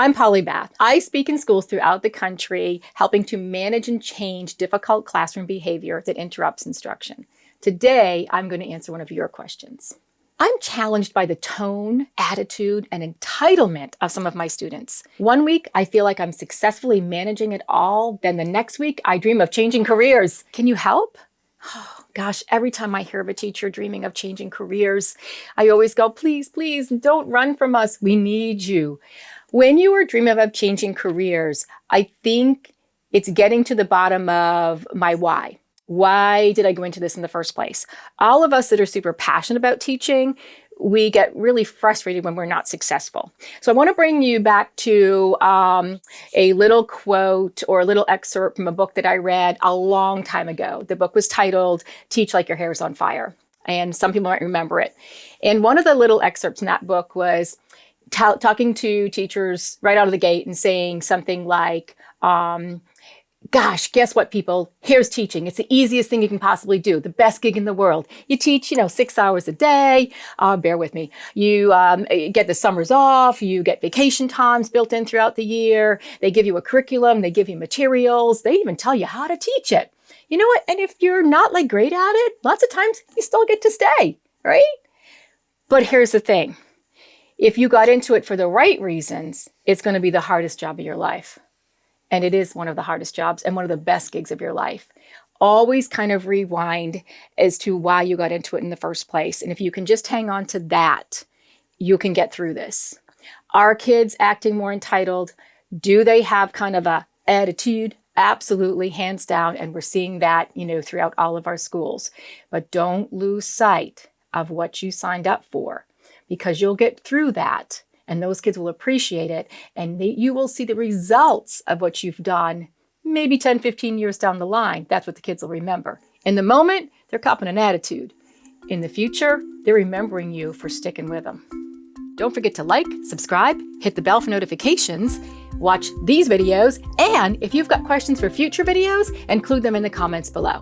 I'm Polly Bath. I speak in schools throughout the country, helping to manage and change difficult classroom behavior that interrupts instruction. Today, I'm going to answer one of your questions. I'm challenged by the tone, attitude, and entitlement of some of my students. One week, I feel like I'm successfully managing it all. Then the next week, I dream of changing careers. Can you help? Oh, gosh, every time I hear of a teacher dreaming of changing careers, I always go, please, please, don't run from us. We need you. When you are dreaming of changing careers, I think it's getting to the bottom of my why. Why did I go into this in the first place? All of us that are super passionate about teaching, we get really frustrated when we're not successful. So I want to bring you back to a little quote or a little excerpt from a book that I read a long time ago. The book was titled Teach Like Your Hair's on Fire. And some people might remember it. And one of the little excerpts in that book was talking to teachers right out of the gate and saying something like, gosh, guess what, people? Here's teaching. It's the easiest thing you can possibly do. The best gig in the world. You teach, 6 hours a day. Bear with me. You get the summers off. You get vacation times built in throughout the year. They give you a curriculum. They give you materials. They even tell you how to teach it. You know what? And if you're not great at it, lots of times you still get to stay, right? But here's the thing. If you got into it for the right reasons, it's going to be the hardest job of your life. And it is one of the hardest jobs and one of the best gigs of your life. Always kind of rewind as to why you got into it in the first place. And if you can just hang on to that, you can get through this. Are kids acting more entitled? Do they have kind of a attitude? Absolutely, hands down. And we're seeing that, throughout all of our schools. But don't lose sight of what you signed up for, because you'll get through that. And those kids will appreciate it. And you will see the results of what you've done maybe 10, 15 years down the line. That's what the kids will remember. In the moment, they're copping an attitude. In the future, they're remembering you for sticking with them. Don't forget to like, subscribe, hit the bell for notifications, watch these videos, and if you've got questions for future videos, include them in the comments below.